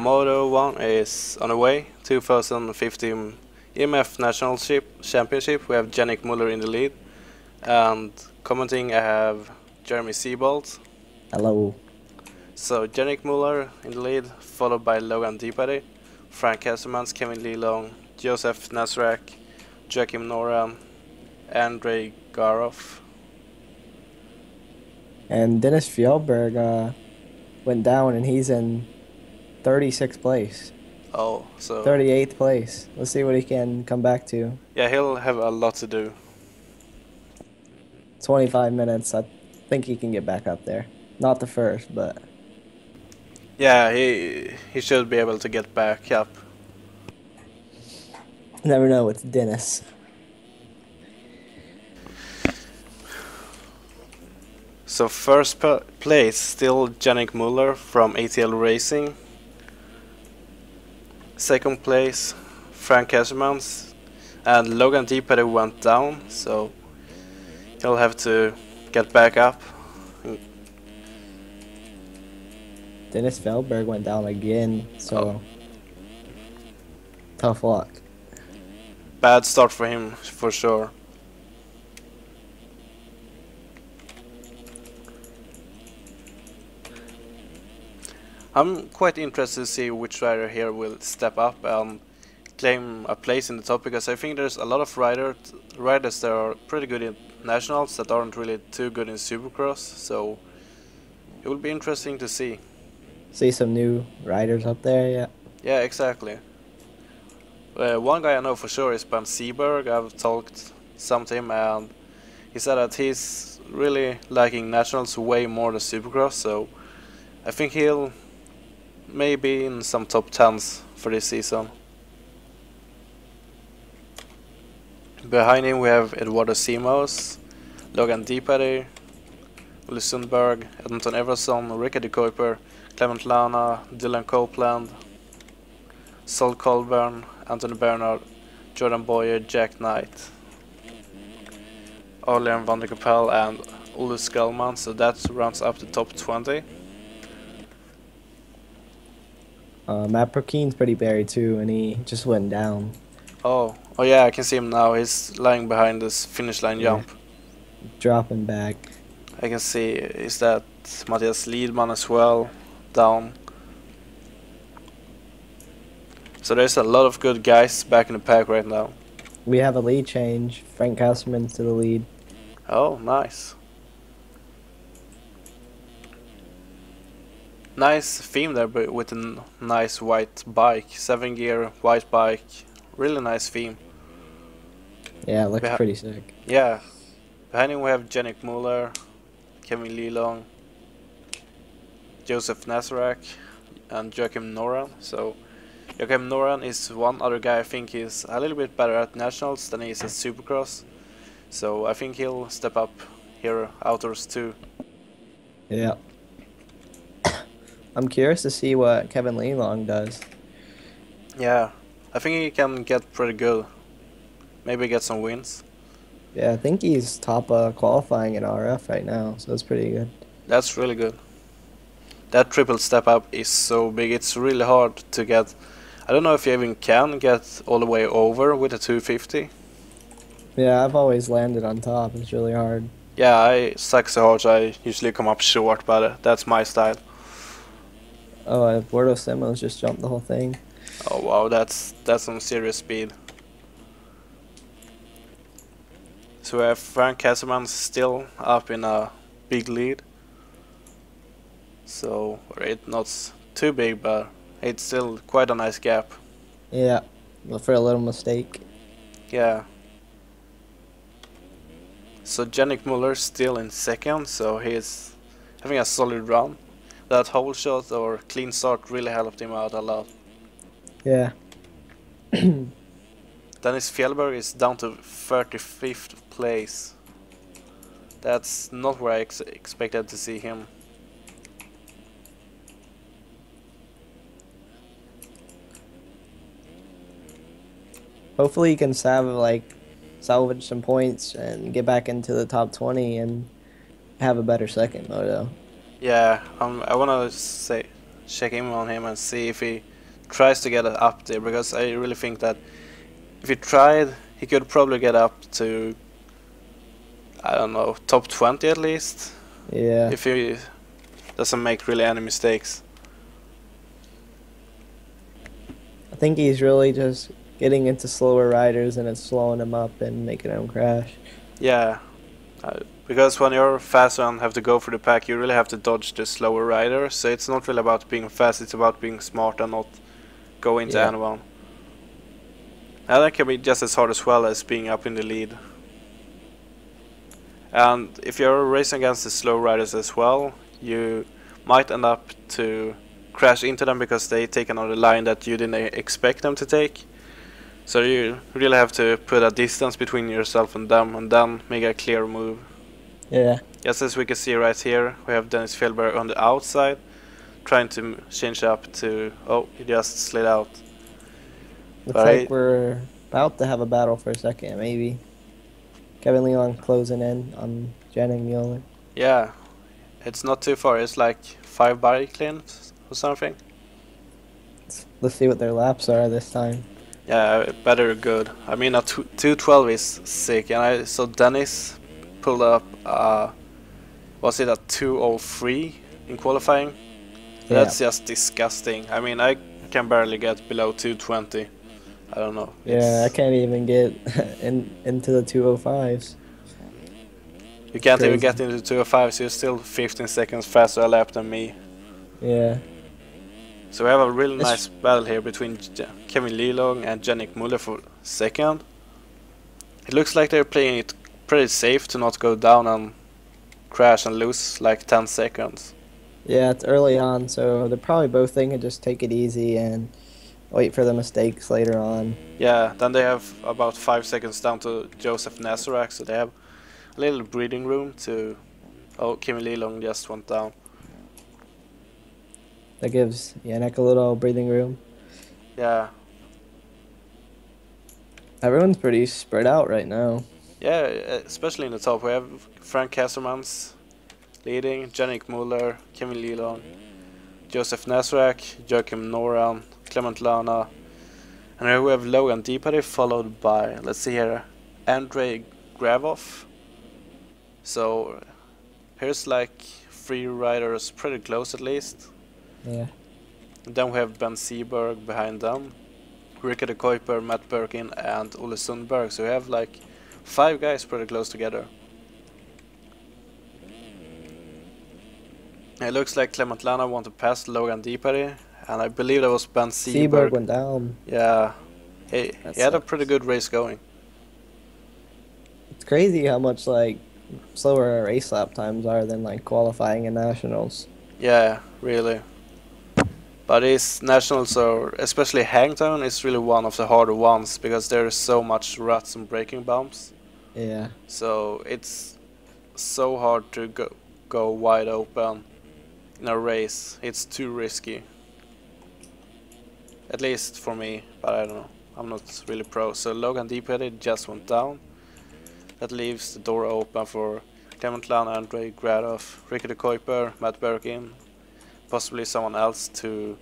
Moto 1 is on the way. 2015 EMF National Championship. We have Yannick Muller in the lead. And commenting, I have Jeremy Seabolt. Hello. So Yannick Muller in the lead, followed by Logan Deepady, Frank Kesselmans, Kevin Leelong, Joseph Nasrak, Joachim Noran, Andrei Garov. And Dennis Fjellberg went down, and he's in 36th place. Oh, so 38th place. Let's see what he can come back to. yeah, he'll have a lot to do. 25 minutes. I think he can get back up there. Not the first, but Yeah, he should be able to get back up. never know with Dennis. So first place still Yannick Muller from ATL Racing. Second place Frank Kesselmans, and Logan Deepady went down, so he'll have to get back up. Dennis Fjellberg went down again, so tough luck. Bad start for him for sure. I'm quite interested to see which rider here will step up and claim a place in the top, because I think there's a lot of riders that are pretty good in nationals that aren't really too good in Supercross, so it will be interesting to see. See some new riders up there, yeah. Yeah, exactly. One guy I know for sure is Ben Seberg. I've talked some to him, and he said that he's really liking nationals way more than Supercross, so I think he'll maybe in some top 10s for this season. Behind him we have Eduardo Simos, Logan Deepady, Ulle Sundberg, Edmonton Everson, Rickard de Kuiper, Clement Lana, Dylan Copeland, Sol Colburn, Anthony Bernard, Jordan Boyer, Jack Knight, Orlean van der Kapel and Ulle Skalman, so that rounds up the top 20. Matt Prokeen's pretty buried too, and he just went down. Oh yeah, I can see him now. He's lying behind this finish line jump. Dropping back. I can see, is that Matthias Liedman as well, down. So there's a lot of good guys back in the pack right now. We have a lead change. Frank Castleman's to the lead. Oh, nice. Nice theme there, but with a nice white bike. 7-gear, white bike. Really nice theme. Yeah, it looks pretty sick. Yeah. Behind him we have Yannick Muller, Kevin Leelong, Joseph Nasarak, and Joachim Noran. So Joachim Noran is one other guy I think is a little bit better at nationals than he is at Supercross. So I think he'll step up here outdoors too. Yeah. I'm curious to see what Kevin Leelong does. Yeah, I think he can get pretty good. Maybe get some wins. Yeah, I think he's top qualifying in RF right now, so that's pretty good. That's really good. That triple step up is so big, it's really hard to get. I don't know if you even can get all the way over with a 250. Yeah, I've always landed on top. It's really hard. Yeah, I suck so hard, so I usually come up short, but that's my style. Oh, Eduardo Simos just jumped the whole thing. Oh wow, that's some serious speed. So we have Frank Kesselman still up in a big lead. So it's not too big, but it's still quite a nice gap. Yeah, but for a little mistake. Yeah. So Yannick Muller still in second, so he's having a solid run. That whole shot or clean start really helped him out a lot. Yeah. Dennis Fjellberg is down to 35th place. That's not where I expected to see him. Hopefully he can salvage some points and get back into the top 20 and have a better second moto. Yeah, I wanna check in on him and see if he tries to get it up there, because I really think that if he tried, he could probably get up to, I don't know, top 20 at least. Yeah. If he doesn't make really any mistakes. I think he's really just getting into slower riders and it's slowing him up and making him crash. Yeah, because when you're faster and have to go for the pack, you really have to dodge the slower rider. So it's not really about being fast, it's about being smart and not go into anyone. And that can be just as hard as well as being up in the lead. And if you're racing against the slow riders as well, you might end up to crash into them because they take another line that you didn't expect them to take. So you really have to put a distance between yourself and them and then make a clear move. Yeah. Just as we can see right here, we have Dennis Fjellberg on the outside trying to change up to... Oh, he just slid out. Looks like we're about to have a battle for a second, maybe. Kevin Leon closing in on Jenning Mueller. Yeah, it's not too far. It's like 5 bike lanes or something. Let's see what their laps are this time. Yeah, better good. I mean, a 212 is sick, and I saw Dennis pulled up, was it a 203 in qualifying? Yeah. That's just disgusting. I mean, I can barely get below 220. I don't know. Yeah, I can't even get into the 205s. You can't even get into the 205s, so you're still 15 seconds faster a lap than me. Yeah. So we have a really nice battle here between Kevin Lilong and Yannick Muller for second. It looks like they're playing it pretty safe to not go down and crash and lose like 10 seconds. Yeah, it's early on, so they're probably both thinking just take it easy and wait for the mistakes later on. Yeah, then they have about 5 seconds down to Joseph Nazarak, so they have a little breathing room to... Oh, Kevin Lilong just went down. That gives Yannick a little breathing room. Yeah. Everyone's pretty spread out right now. Yeah, especially in the top. We have Frank Kassermans leading, Yannick Muller, Kevin Lilong, Joseph Nazarak, Joachim Noran, Clement Lana, and here we have Logan Deepady followed by, let's see here, Andrei Gravov. So here's like 3 riders pretty close at least. Yeah. And then we have Ben Seberg behind them, Rickard de Kuiper, Matt Birkin and Ole Sundberg. So we have like 5 guys pretty close together. It looks like Clement Lana want to pass Logan Deepady, and I believe that was Ben Seberg. Seberg went down. Yeah, he had a pretty good race going. It's crazy how much like slower race lap times are than like qualifying and nationals. Yeah, really. But these nationals are, especially Hangtown, is really one of the harder ones because there is so much ruts and braking bumps. Yeah. So it's so hard to go wide open in a race. It's too risky. At least for me, but I don't know. I'm not really pro. So Logan Deepady just went down. That leaves the door open for Clement Lana, Andrei Gradov, Rickard de Kuiper, Matt Birkin, possibly someone else to...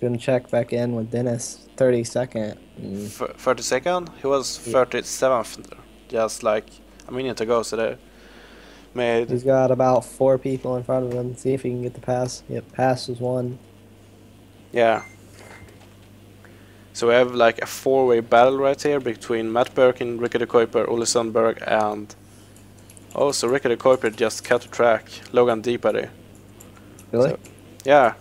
Gonna check back in with Dennis, 32nd. 32nd? He was 37th just like a minute ago, so they made... He's got about 4 people in front of him. See if he can get the pass. Yep, pass is 1. Yeah. So we have like a 4-way battle right here between Matt Birkin, Rickard de Kuiper, Ole Sundberg and... Oh, so Rickard de Kuiper just cut the track, Logan Deepady. Really? So, yeah.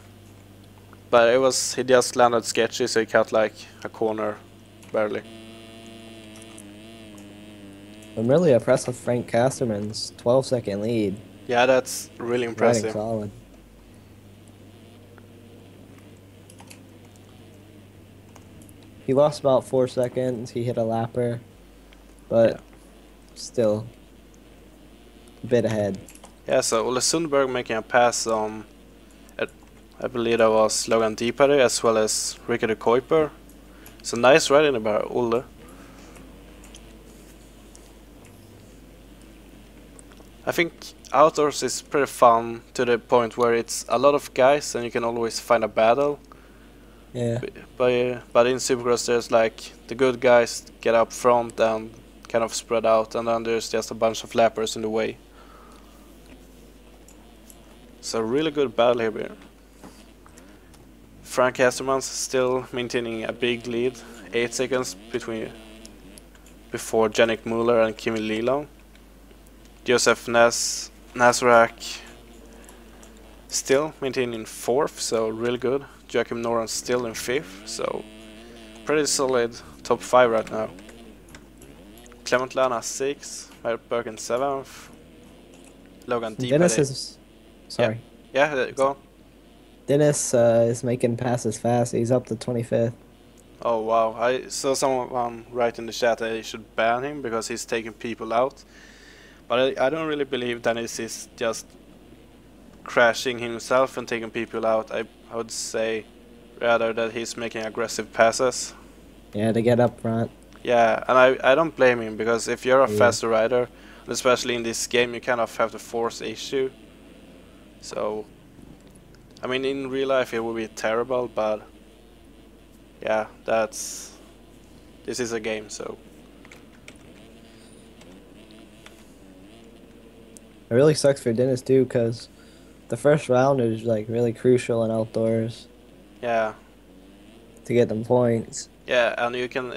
But it was, he just landed sketchy, so he cut like a corner, barely. I'm really impressed with Frank Casterman's 12-second lead. Yeah, that's really impressive. Riding solid. He lost about 4 seconds. He hit a lapper, but still a bit ahead. Yeah, so Ole Sundberg making a pass on, I believe that was Logan Deepady as well as Rickard de Kuiper. So nice riding by Ole. I think outdoors is pretty fun to the point where it's a lot of guys and you can always find a battle. Yeah. But in Supercross there's like the good guys get up front and kind of spread out, and then there's just a bunch of lappers in the way. It's a really good battle here. Frank Hestermann's still maintaining a big lead, 8 seconds before Yannick Muller and Kimi Lilong. Joseph Nasrak still maintaining 4th, so really good. Joachim Noran still in 5th, so pretty solid top 5 right now. Clement Lana 6th, Matt Birkin 7th, Logan Deep. Dennis is... Sorry. Yeah, go on. Dennis is making passes fast. He's up to 25th. Oh wow, I saw someone write in the chat that they should ban him because he's taking people out. But I don't really believe Dennis is just crashing himself and taking people out. I would say rather that he's making aggressive passes. Yeah, to get up front. Yeah, and I don't blame him, because if you're a faster rider, especially in this game, you kind of have to force issue. So, I mean, in real life it would be terrible, but yeah, this is a game, so. It really sucks for Dennis too, because the first round is like really crucial in outdoors. Yeah. To get them points. Yeah, and you can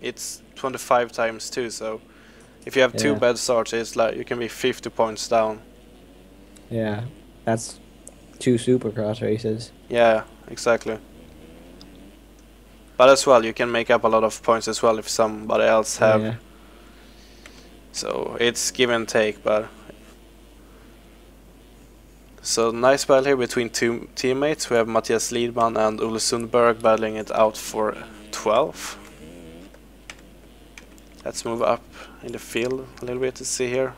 it's 25 times 2, so if you have 2 bad starts, it's like you can be 50 points down. Yeah, that's 2 Supercross races. Yeah, exactly. But as well, you can make up a lot of points as well if somebody else have. Yeah. So it's give and take, but. So nice battle here between 2 teammates. We have Matthias Lidman and Ole Sundberg battling it out for 12. Let's move up in the field a little bit to see here.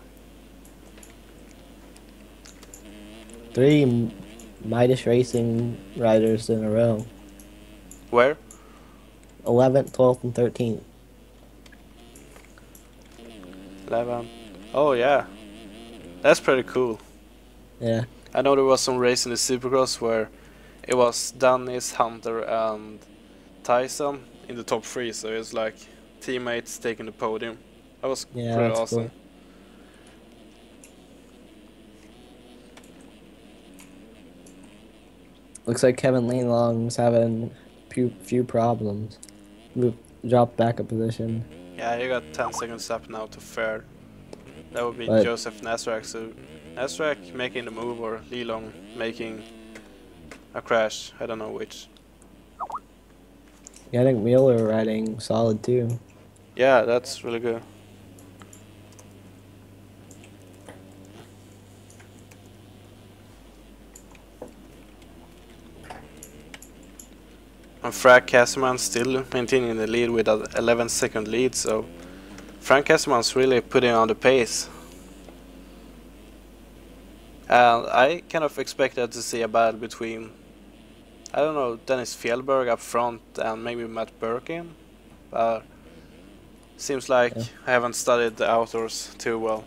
3 Midas Racing riders in a row. Where? 11th, 12th, and 13th. 11. Oh yeah, that's pretty cool. Yeah. I know there was some race in the Supercross where it was Dennis, Hunter, and Tyson in the top 3, so it's like teammates taking the podium. That was pretty awesome. Cool. Looks like Kevin Leinlong's having few problems. Dropped back a position. Yeah, he got 10 seconds up now to third. That would be Joseph Nasrak. So Nasrak making the move, or Lilong making a crash. I don't know which. Yeah, I think Mueller riding solid too. Yeah, that's really good. And Frank Casselman still maintaining the lead with an 11-second lead, so Frank Casselman's really putting on the pace. And I kind of expected to see a battle between, I don't know, Dennis Fjellberg up front and maybe Matt Birkin, but seems like I haven't studied the outdoors too well.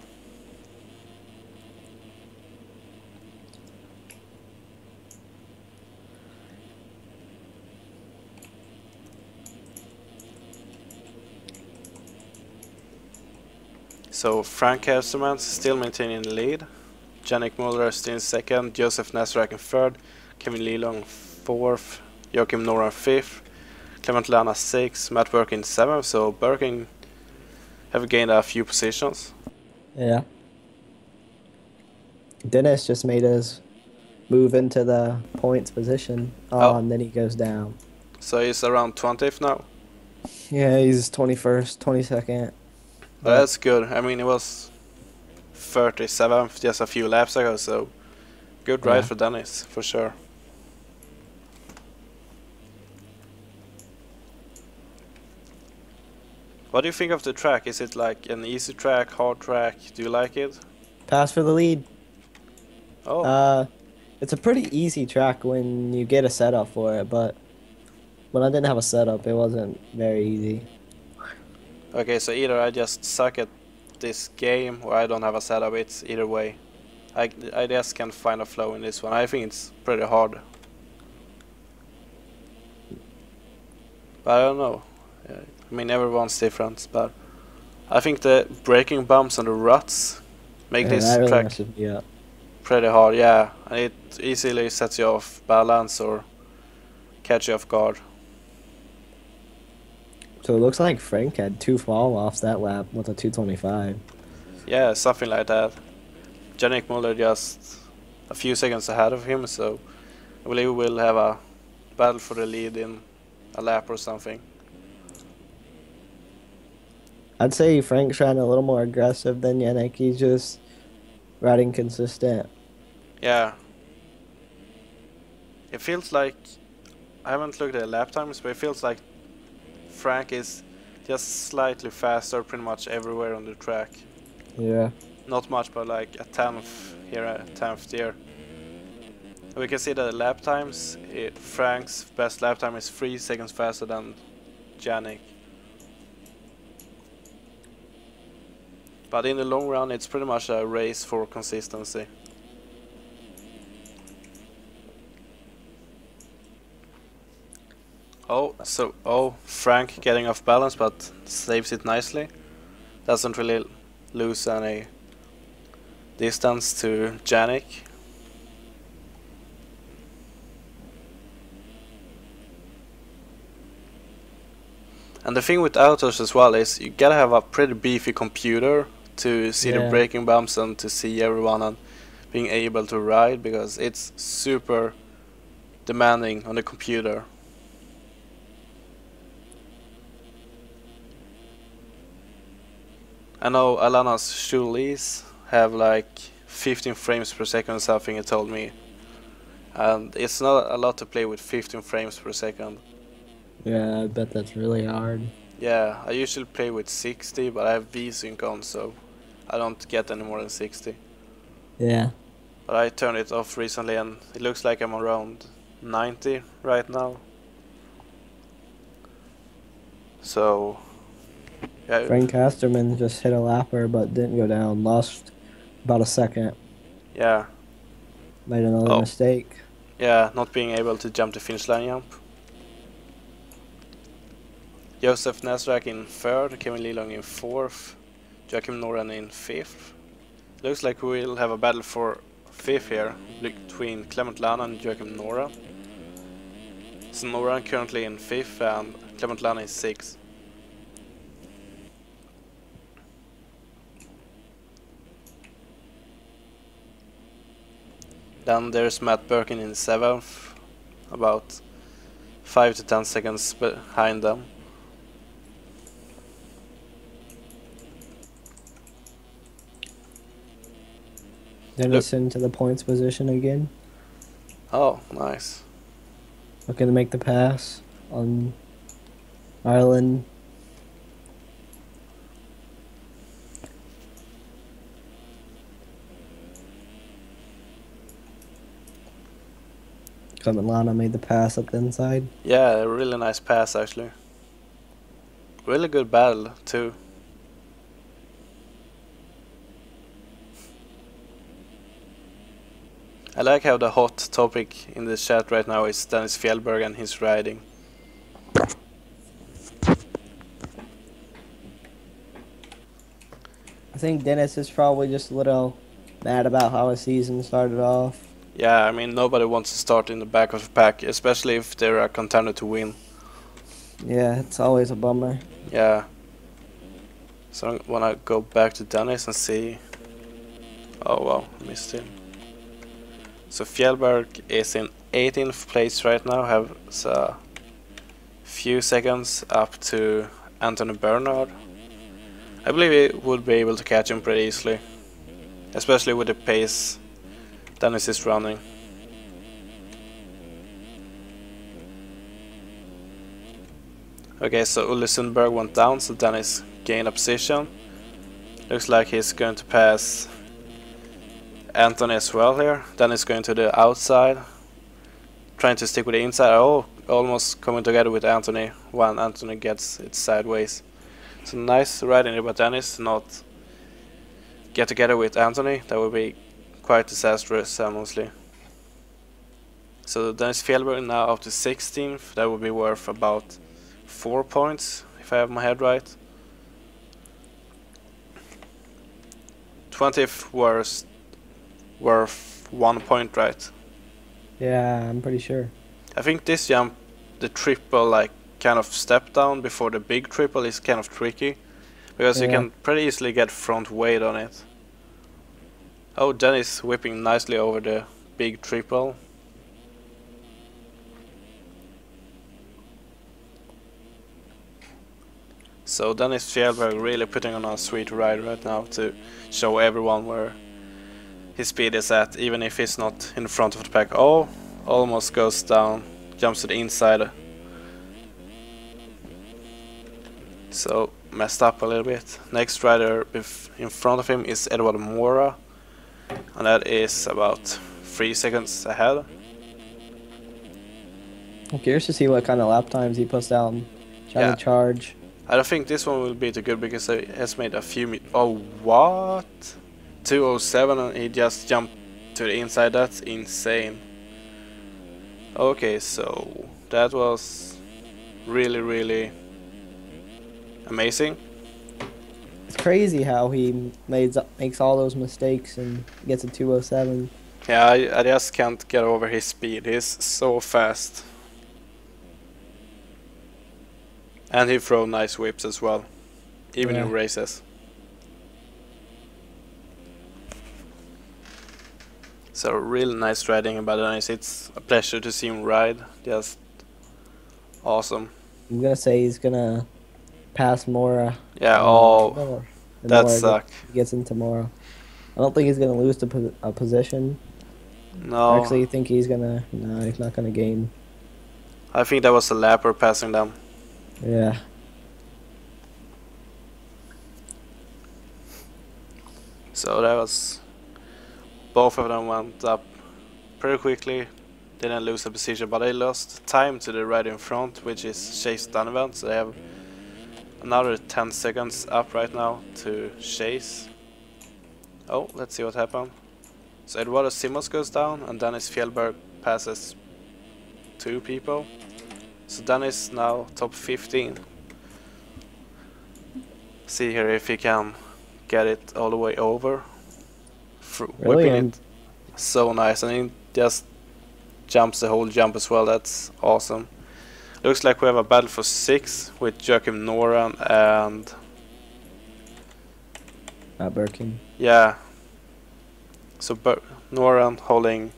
So Frank Hersterman still maintaining the lead. Yannick Muller still in second, Joseph Nasrak in third, Kevin Lilong fourth, Joachim Noran fifth, Clement Lana sixth, Matt Birkin seventh, so Birkin have gained a few positions. Yeah. Dennis just made us move into the points position, and then he goes down. So he's around 20th now? Yeah, he's 21st, 22nd. But that's good. I mean, it was 37th just a few laps ago, so good ride for Dennis, for sure. What do you think of the track? Is it like an easy track, hard track? Do you like it? Pass for the lead. Oh. It's a pretty easy track when you get a setup for it, but when I didn't have a setup, it wasn't very easy. Okay, so either I just suck at this game or I don't have a setup. It's either way. I just can't find a flow in this one. I think it's pretty hard. But I don't know. I mean, everyone's different, but I think the braking bumps and the ruts make this that really track messes me up. pretty hard, yeah. And it easily sets you off balance or catch you off guard. So it looks like Frank had 2 fall-offs that lap with a 225. Yeah, something like that. Yannick Muller just a few seconds ahead of him, so I believe we'll have a battle for the lead in a lap or something. I'd say Frank's riding a little more aggressive than Yannick. He's just riding consistent. Yeah. It feels like, I haven't looked at the lap times, but it feels like Frank is just slightly faster pretty much everywhere on the track. Yeah. Not much, but like a 10th here, a 10th there. We can see that the lap times, Frank's best lap time is 3 seconds faster than Yannick. But in the long run, it's pretty much a race for consistency. Frank getting off balance, but saves it nicely. Doesn't really lose any distance to Yannick. And the thing with autos as well is you gotta have a pretty beefy computer to see the braking bumps and to see everyone and being able to ride, because it's super demanding on the computer. I know Alana's shoelace have like 15 frames per second or something, it told me. And it's not a lot to play with 15 frames per second. Yeah, I bet that's really hard. Yeah, I usually play with 60, but I have V-Sync on, so I don't get any more than 60. Yeah. But I turned it off recently and it looks like I'm around 90 right now. So, yeah. Frank Casterman just hit a lapper but didn't go down. Lost about a second. Yeah. Made another mistake. Yeah, not being able to jump the finish line jump. Josef Nasrak in 3rd, Kevin Lilong in 4th, Joachim Noran in 5th. Looks like we'll have a battle for 5th here between Clement Lana and Joachim Noran. So Noran currently in 5th and Clement Lana is 6th. Then there's Matt Birkin in 7th, about 5 to 10 seconds behind them. Dennis into the points position again. Oh, nice. Looking to make the pass on Ireland. Lana made the pass up the inside. Yeah, a really nice pass actually. Really good battle too. I like how the hot topic in the chat right now is Dennis Fjellberg and his riding. I think Dennis is probably just a little mad about how his season started off. Yeah, I mean, nobody wants to start in the back of the pack, especially if they're a contender to win. Yeah, it's always a bummer. Yeah. So I wanna go back to Dennis and see. Oh wow, missed him. So Fjellberg is in 18th place right now, have a few seconds up to Anthony Bernard. I believe he would be able to catch him pretty easily, especially with the pace Dennis is running. Okay, so Ulle Sundberg went down, so Dennis gained a position. Looks like he's going to pass Anthony as well here. Dennis going to the outside, trying to stick with the inside. Oh, almost coming together with Anthony when Anthony gets it sideways. So nice riding here, but Dennis not get together with Anthony, that would be quite disastrous, honestly. So Dennis Fjellberg now up to 16th, that would be worth about 4 points, if I have my head right. 20th worst, worth 1 point, right? Yeah, I'm pretty sure. I think this jump, the triple like kind of step down before the big triple is kind of tricky, because you can pretty easily get front weight on it. Oh, Dennis whipping nicely over the big triple. So Dennis Fjellberg really putting on a sweet ride right now to show everyone where his speed is at, even if he's not in the front of the pack. Oh, almost goes down, jumps to the inside. So messed up a little bit. Next rider in front of him is Edward Mora, and that is about 3 seconds ahead. I'm curious to see what kind of lap times he puts down. Trying to charge. I don't think this one will be too good because he has made a few oh, what? 207 and he just jumped to the inside. That's insane. Okay, so that was really amazing. It's crazy how he makes all those mistakes and gets a 207. Yeah, I just can't get over his speed. He's so fast. And he throws nice whips as well, even in races. So really nice riding by Dennis. It's a pleasure to see him ride. Just awesome. I'm gonna say he's gonna pass Mora. Yeah. That sucked. He gets into Mora. I don't think he's gonna lose a position. No. I actually think he's gonna. No, he's not gonna gain. I think that was a lapper passing them. Yeah. So that was, both of them went up pretty quickly, didn't lose a position, but they lost time to the rider in front, which is Chase Donovan, so they have another 10 seconds up right now to Chase. Oh, let's see what happened. So Eduardo Simos goes down and Dennis Fjellberg passes 2 people. So Dennis now top 15. See here if he can get it all the way over. Whipping it so nice, and he just jumps the whole jump as well. That's awesome. Looks like we have a battle for 6 with Joachim Noran and Birkin. Yeah. So Noran holding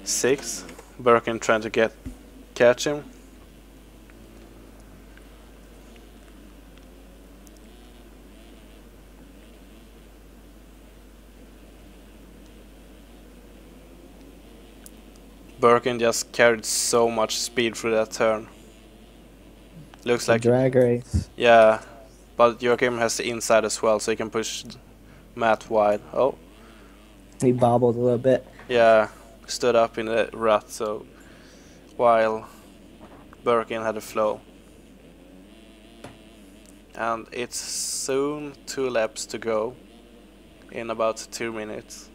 6, Birkin trying to catch him. Birkin just carried so much speed through that turn. Looks like drag race. Yeah, but Joachim has the inside as well, so he can push Matt wide. Oh, he bobbled a little bit. Yeah, stood up in the rut. So while Birkin had the flow, and it's soon 2 laps to go in about 2 minutes.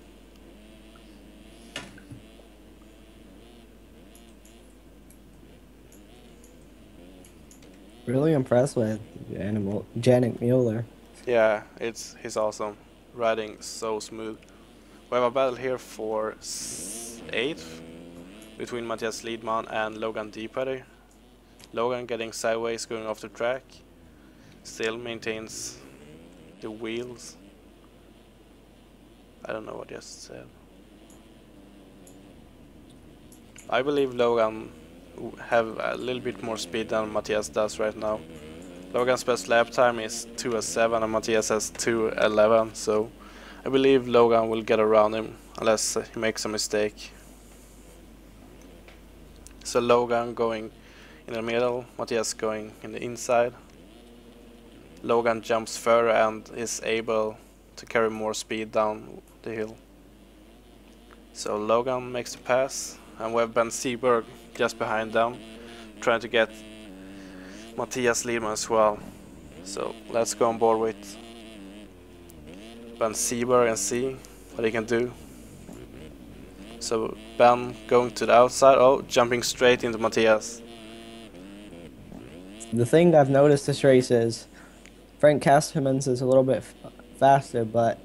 Really impressed with Janik Mueller. Yeah, he's awesome. Riding so smooth. We have a battle here for 8th between Matthias Liedman and Logan Deepater. Logan getting sideways going off the track. Still maintains the wheels. I don't know what I just said. I believe Logan have a little bit more speed than Matthias does right now. Logan's best lap time is 2:07 and Matthias has 2:11, so I believe Logan will get around him unless he makes a mistake. So Logan going in the middle, Matthias going in the inside. Logan jumps further and is able to carry more speed down the hill. So Logan makes the pass, and we have Ben Seberg just behind them, trying to get Matthias Liedman as well. So let's go on board with Ben Seberg and see what he can do. So Ben going to the outside, oh, jumping straight into Matthias. The thing I've noticed this race is Frank Castermans is a little bit faster, but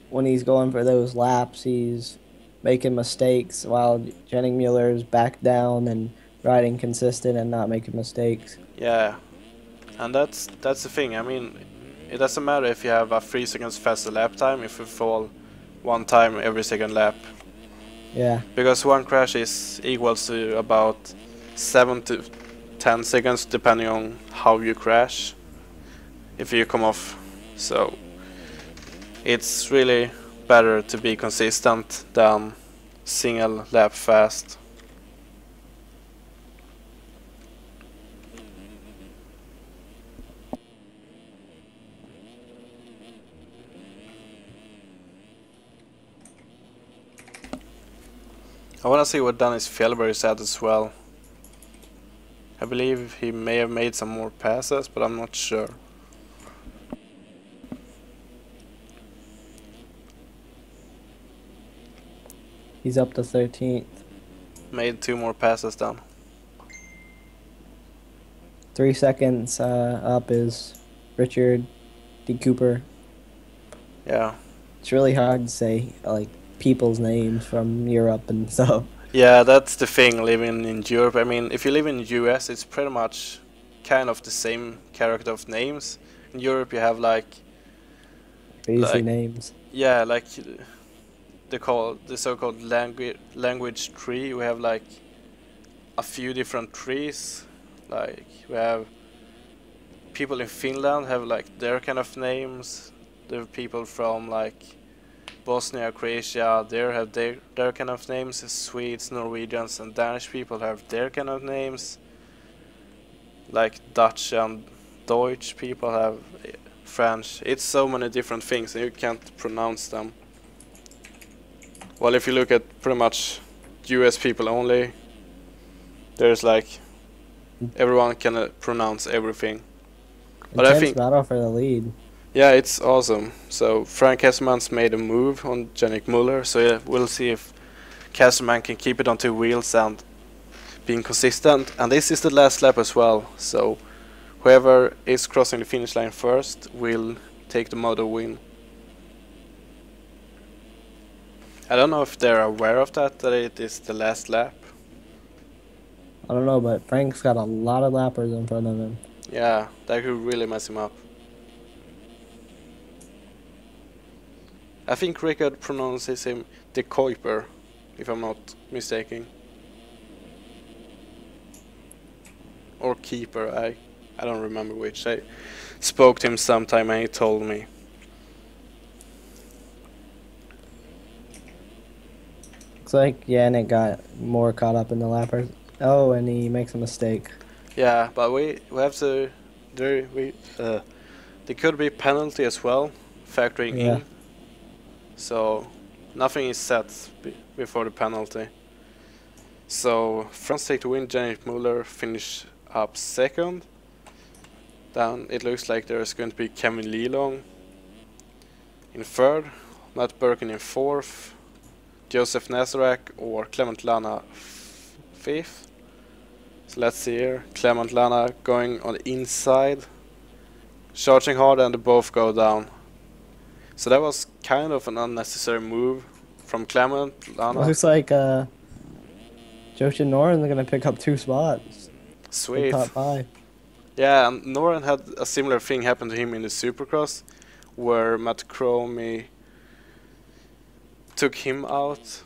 when he's going for those laps, he's making mistakes while Jennings Muller's back down and riding consistent and not making mistakes. Yeah, and that's the thing. I mean, it doesn't matter if you have a 3 seconds faster lap time if you fall 1 time every second lap. Yeah. Because 1 crash is equal to about 7 to 10 seconds depending on how you crash if you come off. So it's really better to be consistent than single lap fast. I wanna see what Dennis Fjellberg is at as well. I believe he may have made some more passes, but I'm not sure. He's up to 13th. Made 2 more passes down. 3 seconds up is Richard D. Cooper. Yeah. It's really hard to say like people's names from Europe and stuff. Yeah, that's the thing living in Europe. I mean, if you live in the US, it's pretty much kind of the same character of names. In Europe, you have like Crazy names. Yeah, like the so-called language tree. We have like a few different trees. Like we have people in Finland have like their kind of names. There are people from like Bosnia, Croatia, they have their kind of names. Swedes, Norwegians, and Danish people have their kind of names. Like Dutch and Deutsch people have French. It's so many different things, and you can't pronounce them. Well, if you look at pretty much US people only, there's like everyone can pronounce everything. But I think battle for the lead. Yeah, it's awesome. So Frank Casterman's made a move on Jennings Muller, so yeah, we'll see if Casterman can keep it on 2 wheels and being consistent. And this is the last lap as well, so whoever is crossing the finish line first will take the Moto win. I don't know if they're aware of that it is the last lap. I don't know, but Frank's got a lot of lappers in front of him. Yeah, that could really mess him up. I think Rickard pronounces him De Kuiper, if I'm not mistaken. Or Keeper, I don't remember which. I spoke to him sometime and he told me. Looks like Yannick got more caught up in the lappers. Oh, and he makes a mistake. Yeah, but we have to... There could be penalty as well, factoring in. So nothing is set before the penalty. So France take the win. Jennings Muller finish up 2nd. Then it looks like there's going to be Kevin Leelong in 3rd, Matt Birkin in 4th, Joseph Nazarak or Clement Lana 5th. So let's see here. Clement Lana going on the inside, charging hard, and they both go down. So that was kind of an unnecessary move from Clement Lana. Looks like Joshin Noren's going to pick up 2 spots. Sweet. Top 5. Yeah, and Noren had a similar thing happen to him in the Supercross, where Matt Cromie took him out.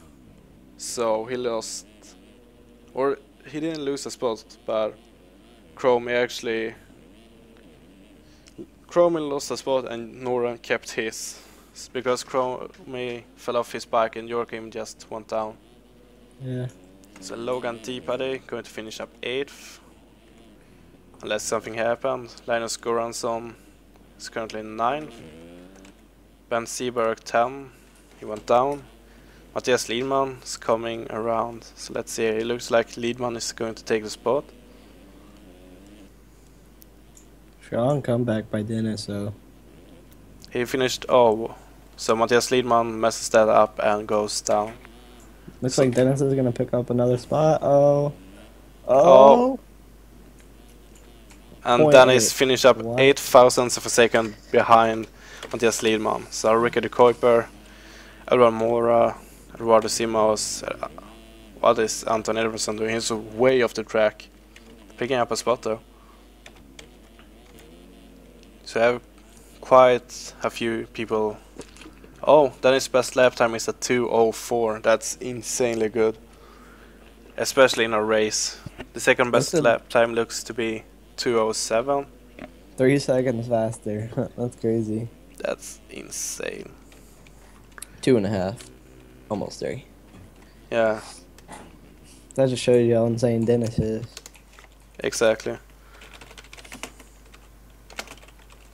So he lost, or he didn't lose a spot, but Cromie lost a spot and Noren kept his, because Cromie fell off his bike and Joachim just went down. Yeah. So Logan Deepady going to finish up 8th, unless something happened. Linus Goransson is currently 9th. Ben Seberg 10, he went down. Matthias Liedman is coming around, so let's see, it looks like Liedman is going to take the spot. Strong comeback by Dennis, though. He finished, So Matthias Lidman messes that up and goes down. Looks So- like Dennis is gonna pick up another spot. Oh. Oh. Oh. And 0.8. Dennis finished up What? 8 thousandths of a second behind Matthias Lidman. So Ricky de Kuiper, Edward Mora, Eduardo Simos. What is Anton Everson doing? He's way off the track. Picking up a spot though. So I have quite a few people. Oh, Dennis' best lap time is a 2:04. That's insanely good. Especially in a race. The second best That's a- lap time looks to be 2:07. 3 seconds faster. That's crazy. That's insane. 2.5. Almost 3. Yeah, That just shows you how insane Dennis is. exactly.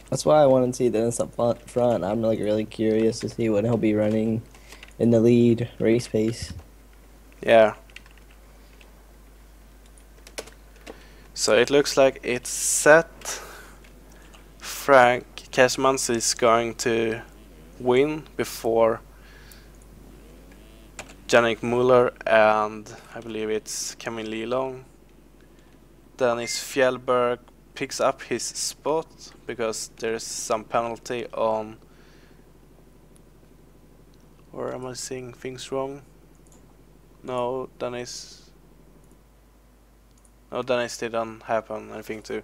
That's why I want to see Dennis up front. I'm like really curious to see what he'll be running in the lead race pace. Yeah. So it looks like it's set. Frank Cashmans is going to win before Yannick Muller and I believe it's Camille Lilong. Dennis Fjellberg picks up his spot because there's some penalty on. Or am I seeing things wrong? No, Dennis didn't happen, I think too.